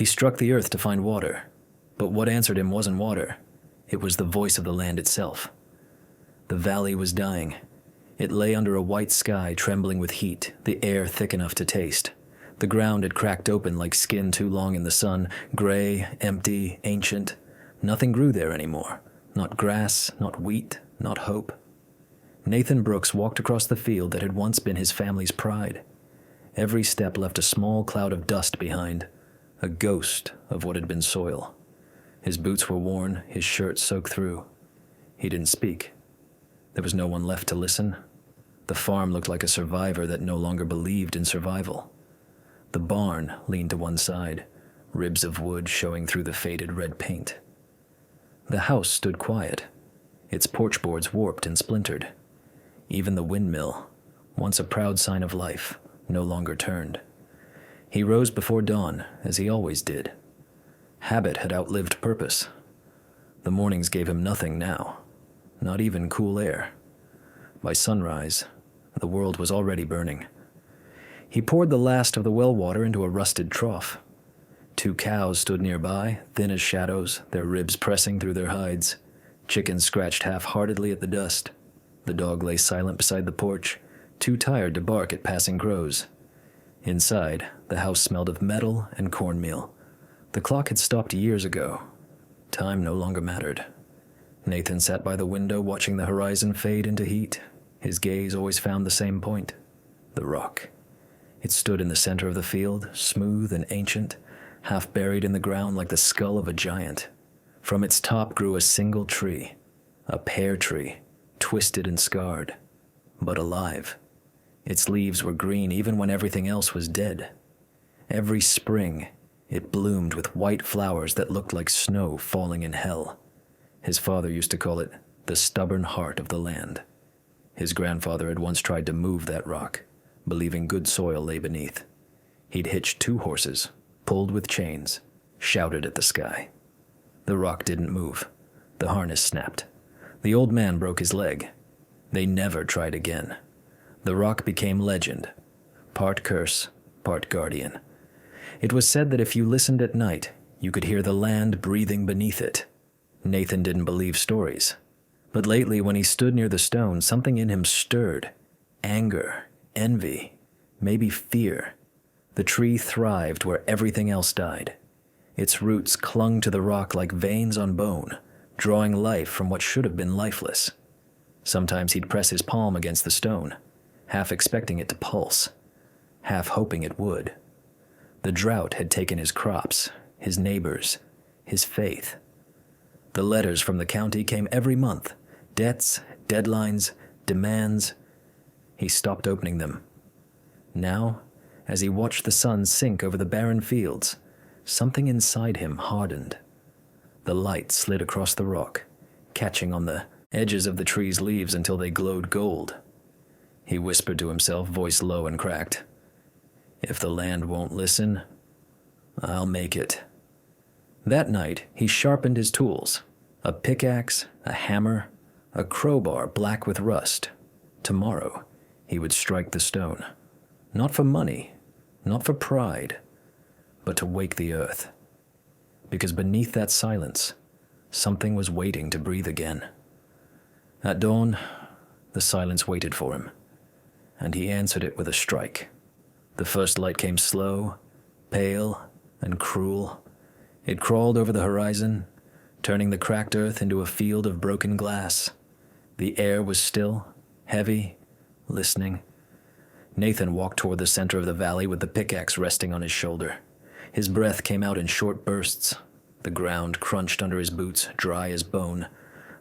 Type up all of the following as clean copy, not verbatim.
He struck the earth to find water, but what answered him wasn't water. It was the voice of the land itself. The valley was dying. It lay under a white sky trembling with heat, the air thick enough to taste. The ground had cracked open like skin too long in the sun, gray, empty, ancient. Nothing grew there anymore. Not grass, not wheat, not hope. Nathan Brooks walked across the field that had once been his family's pride. Every step left a small cloud of dust behind, a ghost of what had been soil. His boots were worn, his shirt soaked through. He didn't speak. There was no one left to listen. The farm looked like a survivor that no longer believed in survival. The barn leaned to one side, ribs of wood showing through the faded red paint. The house stood quiet, its porch boards warped and splintered. Even the windmill, once a proud sign of life, no longer turned. He rose before dawn, as he always did. Habit had outlived purpose. The mornings gave him nothing now, not even cool air. By sunrise, the world was already burning. He poured the last of the well water into a rusted trough. 2 cows stood nearby, thin as shadows, their ribs pressing through their hides. Chickens scratched half-heartedly at the dust. The dog lay silent beside the porch, too tired to bark at passing crows. Inside, the house smelled of metal and cornmeal. The clock had stopped years ago. Time no longer mattered. Nathan sat by the window watching the horizon fade into heat. His gaze always found the same point, the rock. It stood in the center of the field, smooth and ancient, half buried in the ground like the skull of a giant. From its top grew a single tree, a pear tree, twisted and scarred, but alive. Its leaves were green even when everything else was dead. Every spring, it bloomed with white flowers that looked like snow falling in hell. His father used to call it the stubborn heart of the land. His grandfather had once tried to move that rock, believing good soil lay beneath. He'd hitched 2 horses, pulled with chains, shouted at the sky. The rock didn't move. The harness snapped. The old man broke his leg. They never tried again. The rock became legend, part curse, part guardian. It was said that if you listened at night, you could hear the land breathing beneath it. Nathan didn't believe stories. But lately, when he stood near the stone, something in him stirred. Anger, envy, maybe fear. The tree thrived where everything else died. Its roots clung to the rock like veins on bone, drawing life from what should have been lifeless. Sometimes he'd press his palm against the stone, half expecting it to pulse, half hoping it would. The drought had taken his crops, his neighbors, his faith. The letters from the county came every month, debts, deadlines, demands. He stopped opening them. Now, as he watched the sun sink over the barren fields, something inside him hardened. The light slid across the rock, catching on the edges of the tree's leaves until they glowed gold. He whispered to himself, voice low and cracked, "If the land won't listen, I'll make it." That night, he sharpened his tools, a pickaxe, a hammer, a crowbar black with rust. Tomorrow, he would strike the stone. Not for money, not for pride, but to wake the earth. Because beneath that silence, something was waiting to breathe again. At dawn, the silence waited for him, and he answered it with a strike. The first light came slow, pale, and cruel. It crawled over the horizon, turning the cracked earth into a field of broken glass. The air was still, heavy, listening. Nathan walked toward the center of the valley with the pickaxe resting on his shoulder. His breath came out in short bursts. The ground crunched under his boots, dry as bone.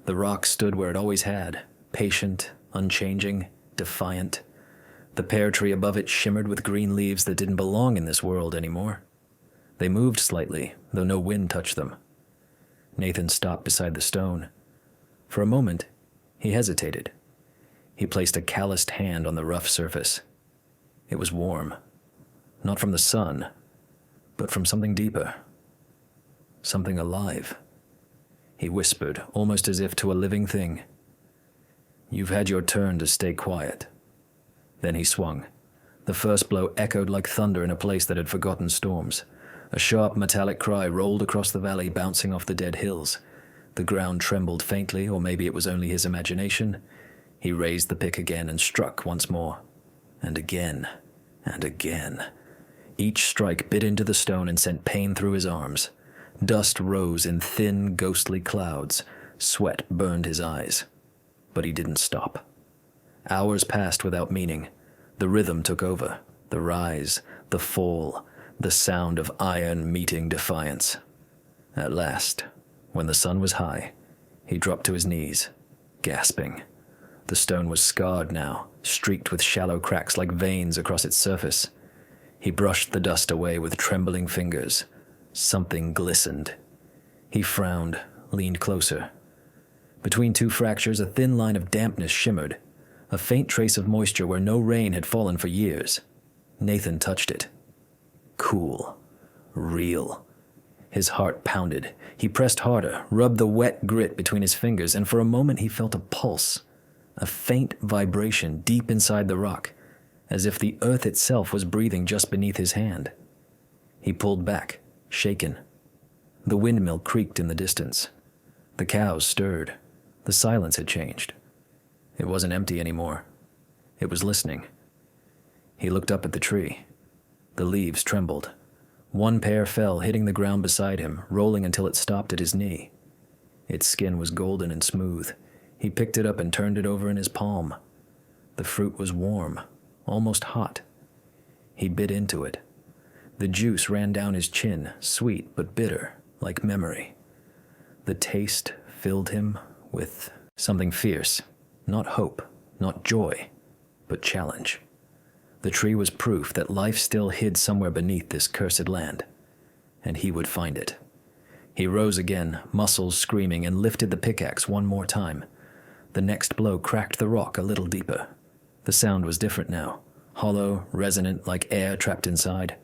The rock stood where it always had, patient, unchanging, defiant. The pear tree above it shimmered with green leaves that didn't belong in this world anymore. They moved slightly, though no wind touched them. Nathan stopped beside the stone. For a moment, he hesitated. He placed a calloused hand on the rough surface. It was warm, not from the sun, but from something deeper, something alive. He whispered, almost as if to a living thing, "You've had your turn to stay quiet." Then he swung. The first blow echoed like thunder in a place that had forgotten storms. A sharp metallic cry rolled across the valley, bouncing off the dead hills. The ground trembled faintly, or maybe it was only his imagination. He raised the pick again and struck once more. And again, and again. Each strike bit into the stone and sent pain through his arms. Dust rose in thin, ghostly clouds. Sweat burned his eyes. But he didn't stop. Hours passed without meaning. The rhythm took over. The rise, the fall, the sound of iron meeting defiance. At last, when the sun was high, he dropped to his knees, gasping. The stone was scarred now, streaked with shallow cracks like veins across its surface. He brushed the dust away with trembling fingers. Something glistened. He frowned, leaned closer. Between two fractures, a thin line of dampness shimmered, a faint trace of moisture where no rain had fallen for years. Nathan touched it. Cool. Real. His heart pounded. He pressed harder, rubbed the wet grit between his fingers, and for a moment he felt a pulse, a faint vibration deep inside the rock, as if the earth itself was breathing just beneath his hand. He pulled back, shaken. The windmill creaked in the distance. The cows stirred. The silence had changed. It wasn't empty anymore. It was listening. He looked up at the tree. The leaves trembled. One pair fell, hitting the ground beside him, rolling until it stopped at his knee. Its skin was golden and smooth. He picked it up and turned it over in his palm. The fruit was warm, almost hot. He bit into it. The juice ran down his chin, sweet but bitter, like memory. The taste filled him with something fierce, not hope, not joy, but challenge. The tree was proof that life still hid somewhere beneath this cursed land, and he would find it. He rose again, muscles screaming, and lifted the pickaxe one more time. The next blow cracked the rock a little deeper. The sound was different now, hollow, resonant, like air trapped inside.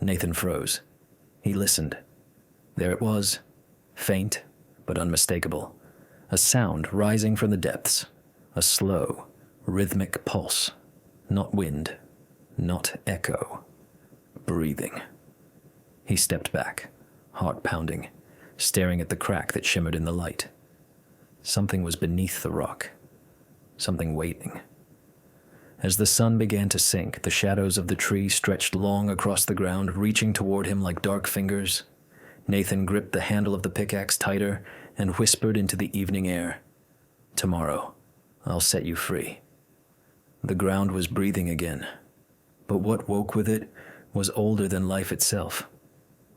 Nathan froze. He listened. There it was, faint but unmistakable. A sound rising from the depths. A slow, rhythmic pulse. Not wind, not echo. Breathing. He stepped back, heart pounding, staring at the crack that shimmered in the light. Something was beneath the rock. Something waiting. As the sun began to sink, the shadows of the tree stretched long across the ground, reaching toward him like dark fingers. Nathan gripped the handle of the pickaxe tighter and whispered into the evening air, "Tomorrow, I'll set you free." The ground was breathing again, but what woke with it was older than life itself.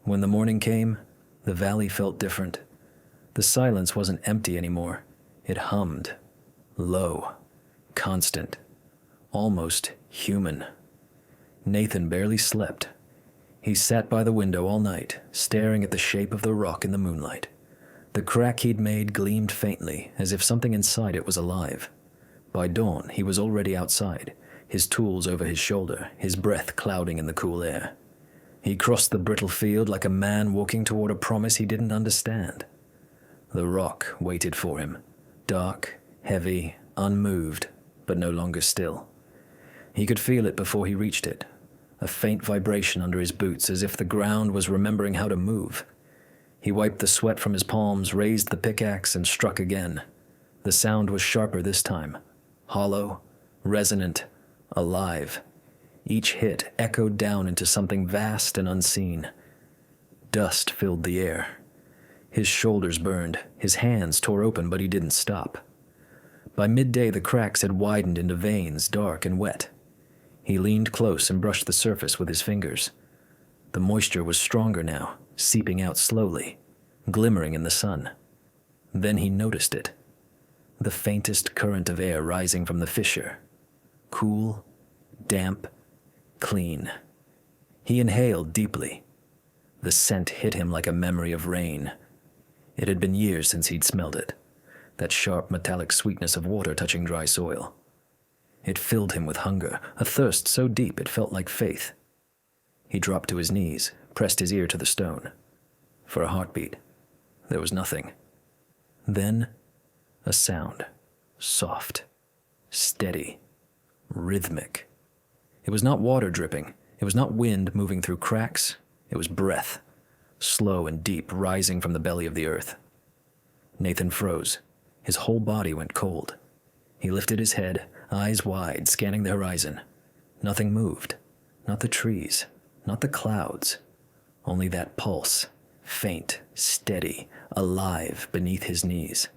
When the morning came, the valley felt different. The silence wasn't empty anymore. It hummed, low, constant, almost human. Nathan barely slept. He sat by the window all night, staring at the shape of the rock in the moonlight. The crack he'd made gleamed faintly, as if something inside it was alive. By dawn, he was already outside, his tools over his shoulder, his breath clouding in the cool air. He crossed the brittle field like a man walking toward a promise he didn't understand. The rock waited for him, dark, heavy, unmoved, but no longer still. He could feel it before he reached it, a faint vibration under his boots, as if the ground was remembering how to move. He wiped the sweat from his palms, raised the pickaxe, and struck again. The sound was sharper this time, hollow, resonant, alive. Each hit echoed down into something vast and unseen. Dust filled the air. His shoulders burned, his hands tore open, but he didn't stop. By midday, the cracks had widened into veins, dark and wet. He leaned close and brushed the surface with his fingers. The moisture was stronger now, seeping out slowly, glimmering in the sun. Then he noticed it. The faintest current of air rising from the fissure. Cool, damp, clean. He inhaled deeply. The scent hit him like a memory of rain. It had been years since he'd smelled it, that sharp metallic sweetness of water touching dry soil. It filled him with hunger, a thirst so deep it felt like faith. He dropped to his knees, pressed his ear to the stone. For a heartbeat, there was nothing. Then, a sound, soft, steady, rhythmic. It was not water dripping. It was not wind moving through cracks. It was breath, slow and deep, rising from the belly of the earth. Nathan froze. His whole body went cold. He lifted his head, eyes wide, scanning the horizon. Nothing moved. Not the trees, not the clouds. Only that pulse, faint, steady, alive beneath his knees.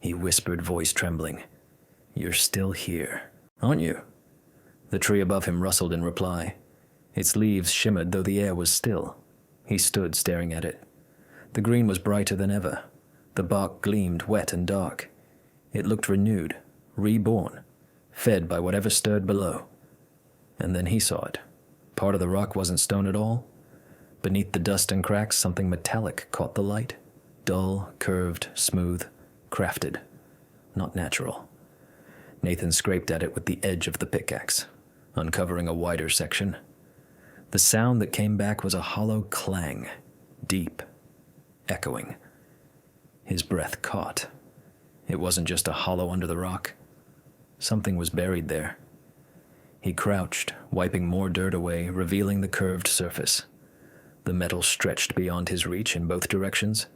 He whispered, voice trembling, "You're still here, aren't you?" The tree above him rustled in reply. Its leaves shimmered though the air was still. He stood staring at it. The green was brighter than ever. The bark gleamed wet and dark. It looked renewed, reborn, fed by whatever stirred below. And then he saw it. Part of the rock wasn't stone at all. Beneath the dust and cracks, something metallic caught the light. Dull, curved, smooth, crafted. Not natural. Nathan scraped at it with the edge of the pickaxe, uncovering a wider section. The sound that came back was a hollow clang, deep, echoing. His breath caught. It wasn't just a hollow under the rock. Something was buried there. He crouched, wiping more dirt away, revealing the curved surface. The metal stretched beyond his reach in both directions,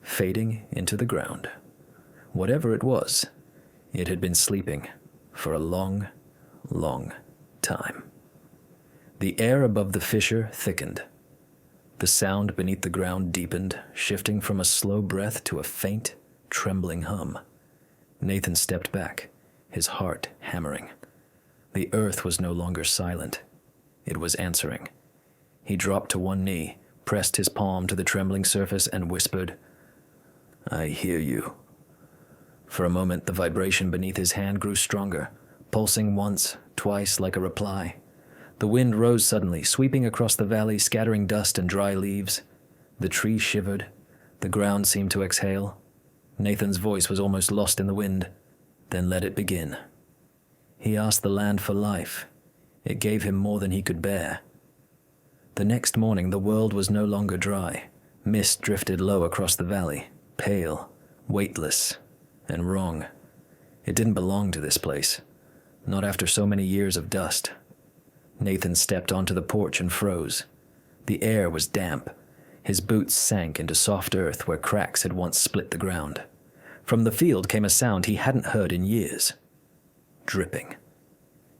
fading into the ground. Whatever it was, it had been sleeping for a long, long time. The air above the fissure thickened. The sound beneath the ground deepened, shifting from a slow breath to a faint, trembling hum. Nathan stepped back, his heart hammering. The earth was no longer silent. It was answering. He dropped to one knee, pressed his palm to the trembling surface, and whispered, "I hear you." For a moment, the vibration beneath his hand grew stronger, pulsing once, twice like a reply. The wind rose suddenly, sweeping across the valley, scattering dust and dry leaves. The trees shivered. The ground seemed to exhale. Nathan's voice was almost lost in the wind. Then let it begin. He asked the land for life. It gave him more than he could bear. The next morning, the world was no longer dry. Mist drifted low across the valley, pale, weightless, and wrong. It didn't belong to this place, not after so many years of dust. Nathan stepped onto the porch and froze. The air was damp. His boots sank into soft earth where cracks had once split the ground. From the field came a sound he hadn't heard in years. Dripping.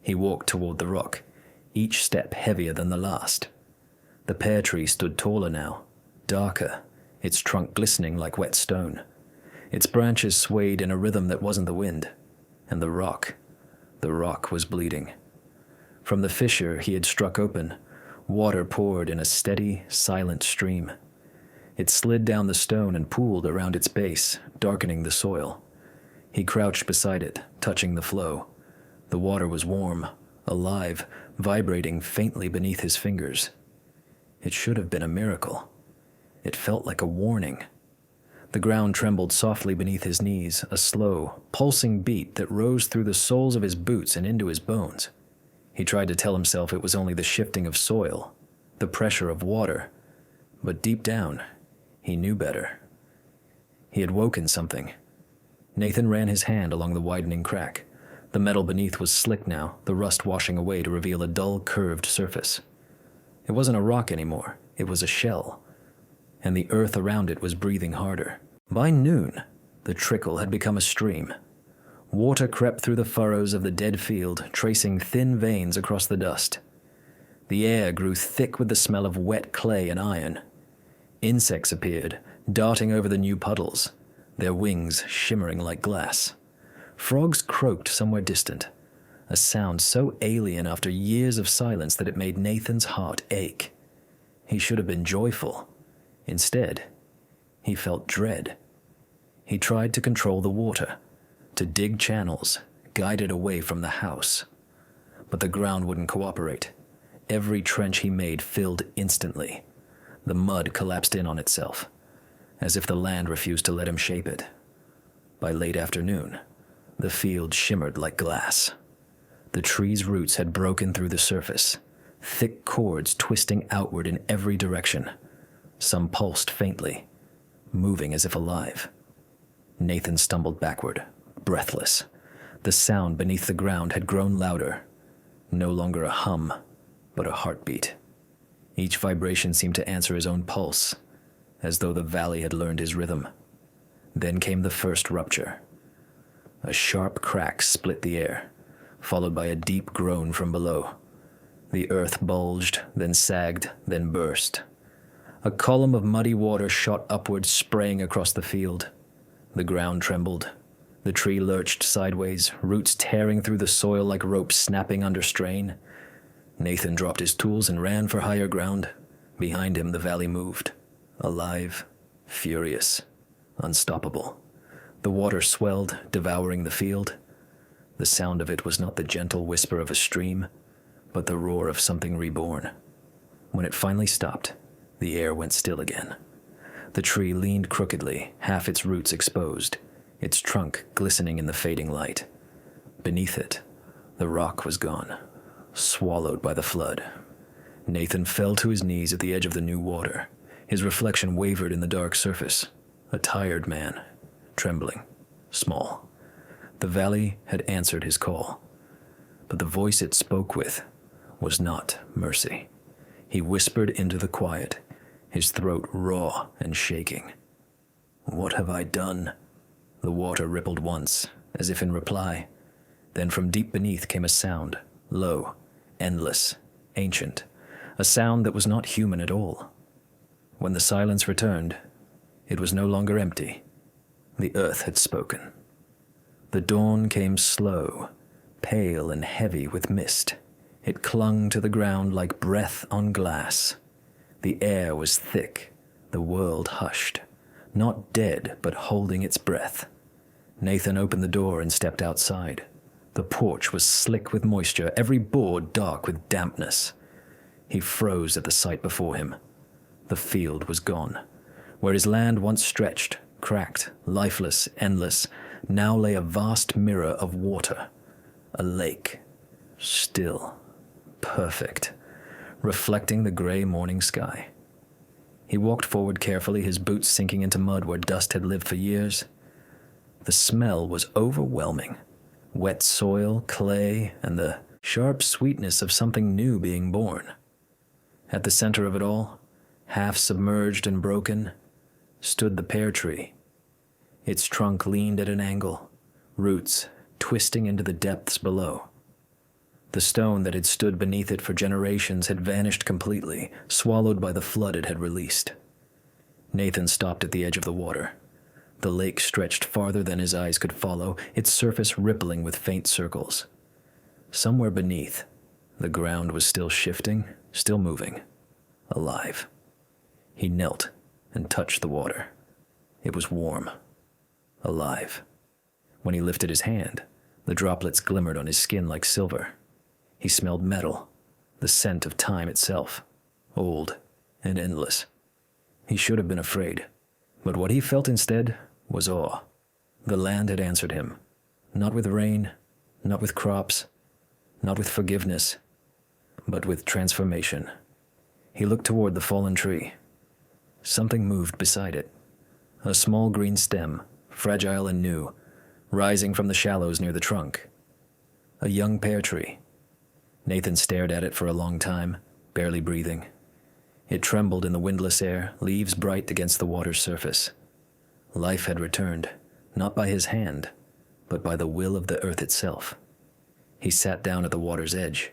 He walked toward the rock, each step heavier than the last. The pear tree stood taller now, darker, its trunk glistening like wet stone. Its branches swayed in a rhythm that wasn't the wind. And the rock was bleeding. From the fissure he had struck open, water poured in a steady, silent stream. It slid down the stone and pooled around its base, darkening the soil. He crouched beside it, touching the flow. The water was warm, alive, vibrating faintly beneath his fingers. It should have been a miracle. It felt like a warning. The ground trembled softly beneath his knees, a slow, pulsing beat that rose through the soles of his boots and into his bones. He tried to tell himself it was only the shifting of soil, the pressure of water, but deep down, he knew better. He had woken something. Nathan ran his hand along the widening crack. The metal beneath was slick now, the rust washing away to reveal a dull, curved surface. It wasn't a rock anymore, it was a shell, and the earth around it was breathing harder. By noon, the trickle had become a stream. Water crept through the furrows of the dead field, tracing thin veins across the dust. The air grew thick with the smell of wet clay and iron. Insects appeared, darting over the new puddles, their wings shimmering like glass. Frogs croaked somewhere distant, a sound so alien after years of silence that it made Nathan's heart ache. He should have been joyful. Instead, he felt dread. He tried to control the water, to dig channels, guide it away from the house. But the ground wouldn't cooperate. Every trench he made filled instantly. The mud collapsed in on itself, as if the land refused to let him shape it. By late afternoon, the field shimmered like glass. The tree's roots had broken through the surface, thick cords twisting outward in every direction. Some pulsed faintly, moving as if alive. Nathan stumbled backward, breathless. The sound beneath the ground had grown louder, no longer a hum, but a heartbeat. Each vibration seemed to answer his own pulse, as though the valley had learned his rhythm. Then came the first rupture. A sharp crack split the air, followed by a deep groan from below. The earth bulged, then sagged, then burst. A column of muddy water shot upward, spraying across the field. The ground trembled. The tree lurched sideways, roots tearing through the soil like ropes snapping under strain. Nathan dropped his tools and ran for higher ground. Behind him, the valley moved. Alive, furious, unstoppable. The water swelled, devouring the field. The sound of it was not the gentle whisper of a stream, but the roar of something reborn. When it finally stopped, the air went still again. The tree leaned crookedly, half its roots exposed, its trunk glistening in the fading light. Beneath it, the rock was gone, swallowed by the flood. Nathan fell to his knees at the edge of the new water. His reflection wavered in the dark surface. A tired man, trembling, small. The valley had answered his call, but the voice it spoke with was not mercy. He whispered into the quiet, his throat raw and shaking. "What have I done?" The water rippled once, as if in reply. Then from deep beneath came a sound, low, endless, ancient, a sound that was not human at all. When the silence returned, it was no longer empty. The earth had spoken. The dawn came slow, pale and heavy with mist. It clung to the ground like breath on glass. The air was thick, the world hushed, not dead but holding its breath. Nathan opened the door and stepped outside. The porch was slick with moisture, every board dark with dampness. He froze at the sight before him. The field was gone. Where his land once stretched, cracked, lifeless, endless, now lay a vast mirror of water. A lake. Still. Perfect. Reflecting the gray morning sky. He walked forward carefully, his boots sinking into mud where dust had lived for years. The smell was overwhelming. Wet soil, clay, and the sharp sweetness of something new being born. At the center of it all, half submerged and broken, stood the pear tree. Its trunk leaned at an angle, roots twisting into the depths below. The stone that had stood beneath it for generations had vanished completely, swallowed by the flood it had released. Nathan stopped at the edge of the water. The lake stretched farther than his eyes could follow, its surface rippling with faint circles. Somewhere beneath, the ground was still shifting, still moving, alive. He knelt and touched the water. It was warm, alive. When he lifted his hand, the droplets glimmered on his skin like silver. He smelled metal, the scent of time itself, old and endless. He should have been afraid, but what he felt instead was awe. The land had answered him, not with rain, not with crops, not with forgiveness, but with transformation. He looked toward the fallen tree. Something moved beside it, a small green stem, fragile and new, rising from the shallows near the trunk. A young pear tree. Nathan stared at it for a long time, barely breathing. It trembled in the windless air, leaves bright against the water's surface. Life had returned, not by his hand, but by the will of the earth itself. He sat down at the water's edge.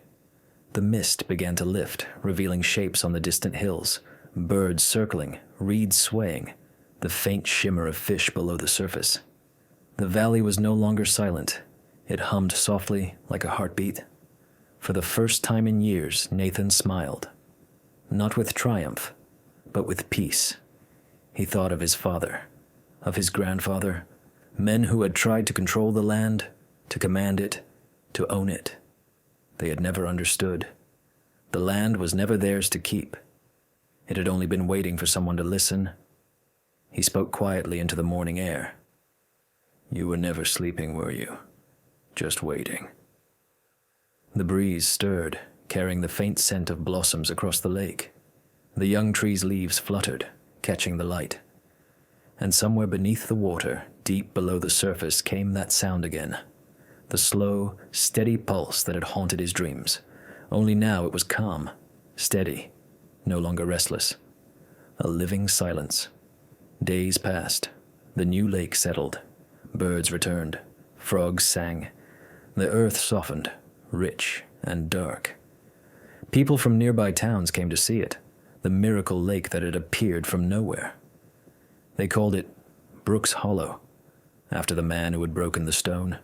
The mist began to lift, revealing shapes on the distant hills, birds circling, reeds swaying, the faint shimmer of fish below the surface. The valley was no longer silent. It hummed softly like a heartbeat. For the first time in years, Nathan smiled. Not with triumph, but with peace. He thought of his father, of his grandfather, men who had tried to control the land, to command it, to own it. They had never understood. The land was never theirs to keep. It had only been waiting for someone to listen. He spoke quietly into the morning air. "You were never sleeping, were you? Just waiting." The breeze stirred, carrying the faint scent of blossoms across the lake. The young tree's leaves fluttered, catching the light. And somewhere beneath the water, deep below the surface, came that sound again. The slow, steady pulse that had haunted his dreams. Only now it was calm, steady, no longer restless. A living silence, Days passed. The new lake settled. Birds returned. Frogs sang. The earth softened, rich and dark. People from nearby towns came to see it, the miracle lake that had appeared from nowhere. They called it Brooks Hollow, after the man who had broken the stone.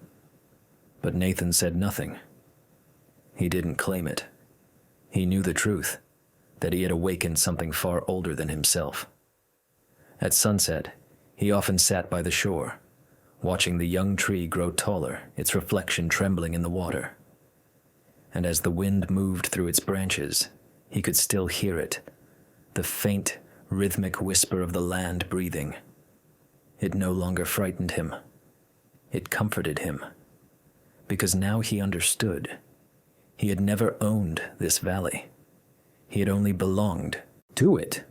But Nathan said nothing. He didn't claim it. He knew the truth, that he had awakened something far older than himself. At sunset, he often sat by the shore, watching the young tree grow taller, its reflection trembling in the water. And as the wind moved through its branches, he could still hear it, the faint, rhythmic whisper of the land breathing. It no longer frightened him. It comforted him, because now he understood. He had never owned this valley. He had only belonged to it.